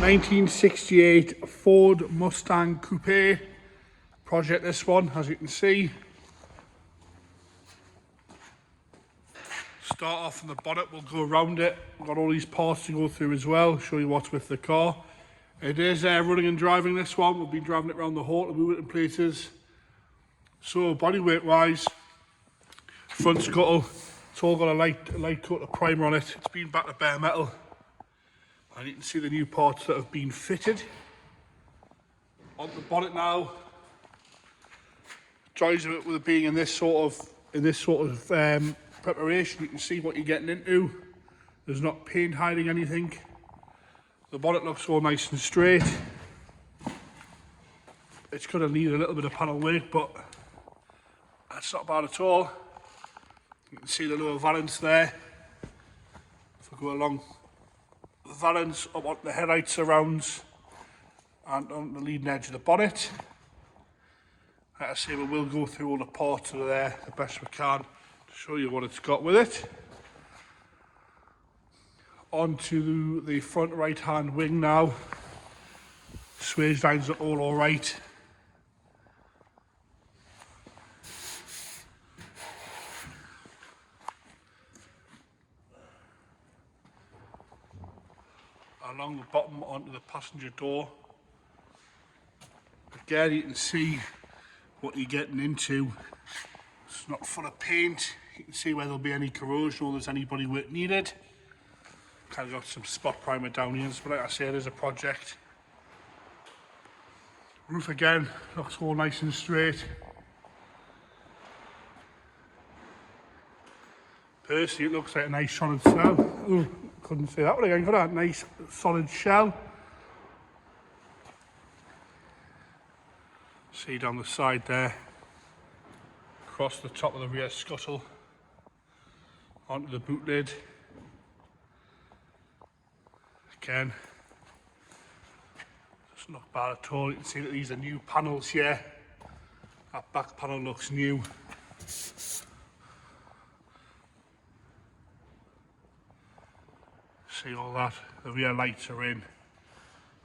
1968 Ford Mustang Coupe project, this one, as you can see. Start off from the bonnet, we'll go around it. We've got all these parts to go through as well, show you what's with the car. It is running and driving, this one. We've been driving it around the hall to move it in places. So bodyweight wise, front scuttle, it's all got a light coat of primer on it. It's been back to bare metal. And you can see the new parts that have been fitted. On the bonnet now, joys of it with it being in this sort of preparation, you can see what you're getting into. There's not paint hiding anything. The bonnet looks all nice and straight. It's going to need a little bit of panel work, but that's not bad at all. You can see the lower valance there. If I go along the valance, up on the headlight surrounds and on the leading edge of the bonnet. Like I say, we will go through all the parts that are there the best we can to show you what it's got with it. Onto the front right hand wing now. Swage lines are all right. Along the bottom onto the passenger door. Again, you can see what you're getting into. It's not full of paint. You can see where there'll be any corrosion or there's any bodywork needed. Kind of got some spot primer down here, but like I say, it is a project. Roof again looks all nice and straight. Personally, it looks like a nice solid shell. Ooh, couldn't say that one again, could I? Nice solid shell. See down the side there, across the top of the rear scuttle, onto the boot lid. Again, doesn't look bad at all. You can see that these are new panels here. That back panel looks new. See all that, the rear lights are in,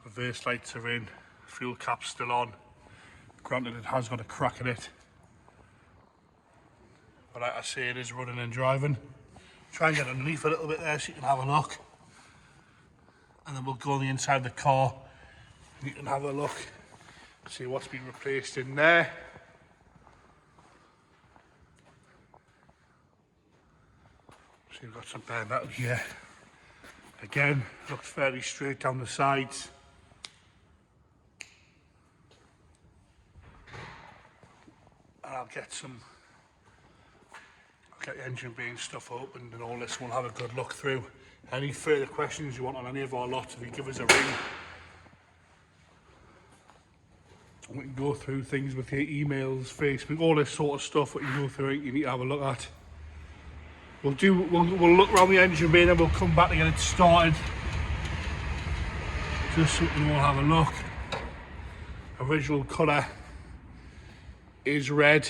reverse lights are in, fuel cap's still on. Granted, it has got a crack in it, but like I say, it is running and driving. Try and get underneath a little bit there so you can have a look, and then we'll go on the inside of the car and you can have a look, see what's been replaced in there. So you've got some bare metal here. Again, looks fairly straight down the sides. And I'll get the engine bay and stuff opened and all this, we'll have a good look through. Any further questions you want on any of our lots, if you give us a ring, we can go through things with your emails, Facebook, all this sort of stuff that you go through you need to have a look at. We'll look around the engine bay and then we'll come back to get it started. Just so we can all have a look. Original colour is red.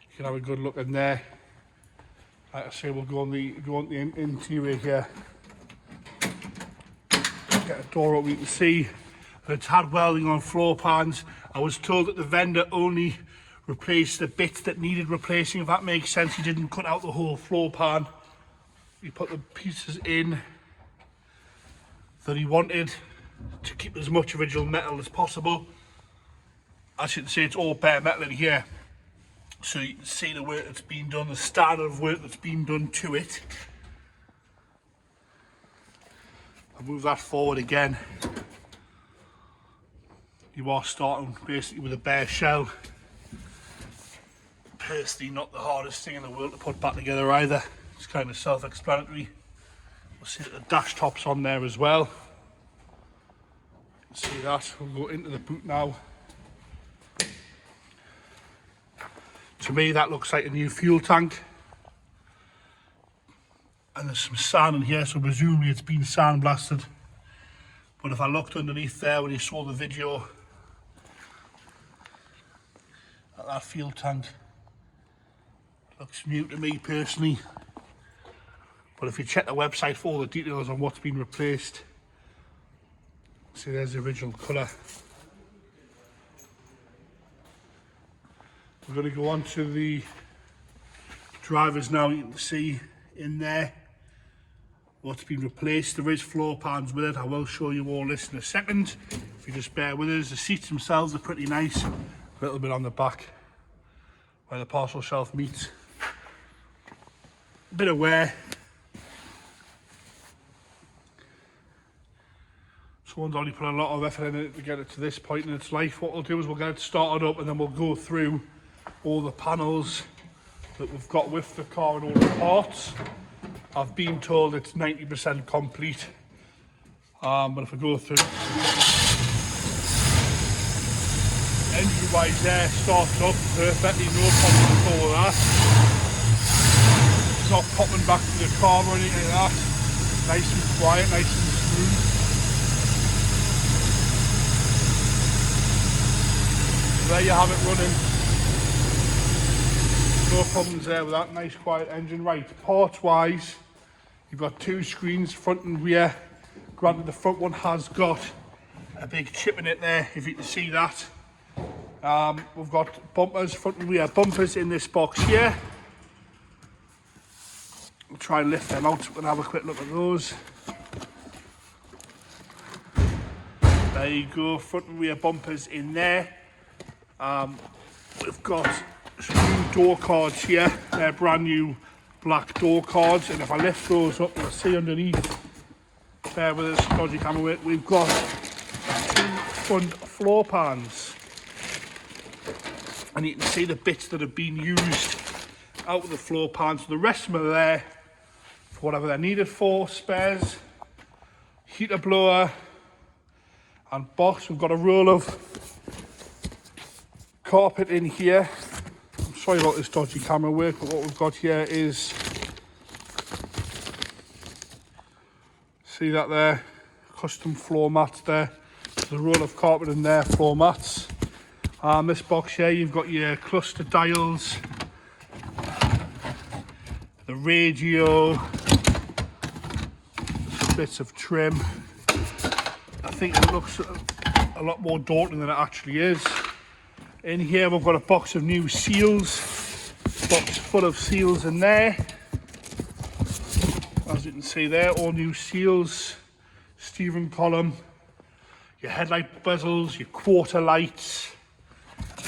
You can have a good look in there. Like I say, we'll go on the interior here. Get a door up, you can see that it's had welding on floor pans. I was told that the vendor only replaced the bits that needed replacing, if that makes sense. He didn't cut out the whole floor pan. He put the pieces in that he wanted to keep as much original metal as possible. As you can see, it's all bare metal in here. So you can see the work that's been done, the standard of work that's been done to it. I'll move that forward again. You are starting basically with a bare shell. Personally, not the hardest thing in the world to put back together either. It's kind of self-explanatory. We'll see that the dash top's on there as well. See that. We'll go into the boot now. To me, that looks like a new fuel tank. And there's some sand in here, so presumably it's been sandblasted. But if I looked underneath there when you saw the video, at that fuel tank, looks new to me personally. But if you check the website for all the details on what's been replaced, see there's the original colour. We're going to go on to the drivers now. You can see in there what's been replaced. There is floor pans with it. I will show you all this in a second. If you just bear with us. The seats themselves are pretty nice. A little bit on the back where the parcel shelf meets. A bit of wear. Someone's already put a lot of effort in it to get it to this point in its life. What we'll do is we'll get it started up and then we'll go through all the panels that we've got with the car and all the parts. I've been told it's 90% complete, but if I go through, engine wise there, starts up perfectly, no problem at all with that. It's not popping back to the car or anything like that. Nice and quiet, nice and smooth. So there you have it running. No problems there with that, nice quiet engine. Right, parts wise, you've got two screens, front and rear. Granted the front one has got a big chip in it there, if you can see that. We've got bumpers, front and rear bumpers in this box here. We'll try and lift them out and have a quick look at those. There you go, front and rear bumpers in there. We've got some new door cards here. They're brand new black door cards, and if I lift those up, you'll see underneath there with this dodgy camera, we've got two front floor pans, and you can see the bits that have been used out of the floor pans. So the rest of them are there for whatever they're needed for, spares, heater blower and box. We've got a roll of carpet in here. I'm sorry about this dodgy camera work, but what we've got here is, see that there, custom floor mats there. There's a roll of carpet in there, floor mats. This box here, you've got your cluster dials, the radio, some bits of trim. I think it looks a lot more daunting than it actually is. In here we've got a box of new seals, box full of seals in there. As you can see there, all new seals, steering column, your headlight bezels, your quarter lights.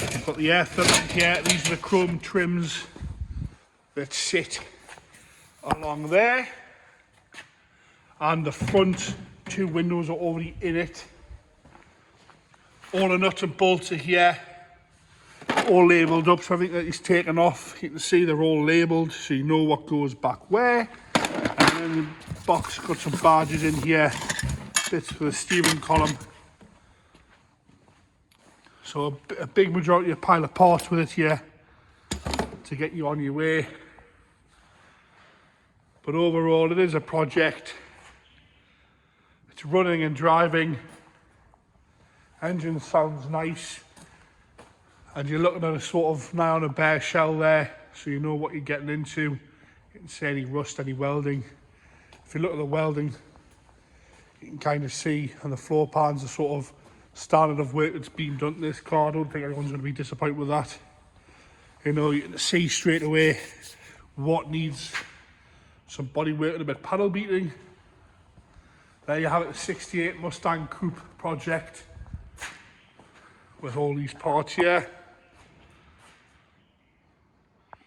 You've got the air filter here. These are the chrome trims that sit along there. And the front two windows are already in it. All the nuts and bolts are here, all labelled up, so everything that is taken off, you can see they're all labelled, so you know what goes back where. And then the box got some badges in here, bits for the steering column. So a big majority of pile of parts with it here to get you on your way. But overall, it is a project. It's running and driving. Engine sounds nice. And you're looking at a sort of now on a bare shell there, so you know what you're getting into. You can see any rust, any welding. If you look at the welding, you can kind of see, and the floor pans are sort of standard of work that's been done to this car. I don't think anyone's going to be disappointed with that. You know, you can see straight away what needs some body work and a bit of paddle beating. There you have it, the 68 Mustang Coupe project with all these parts here.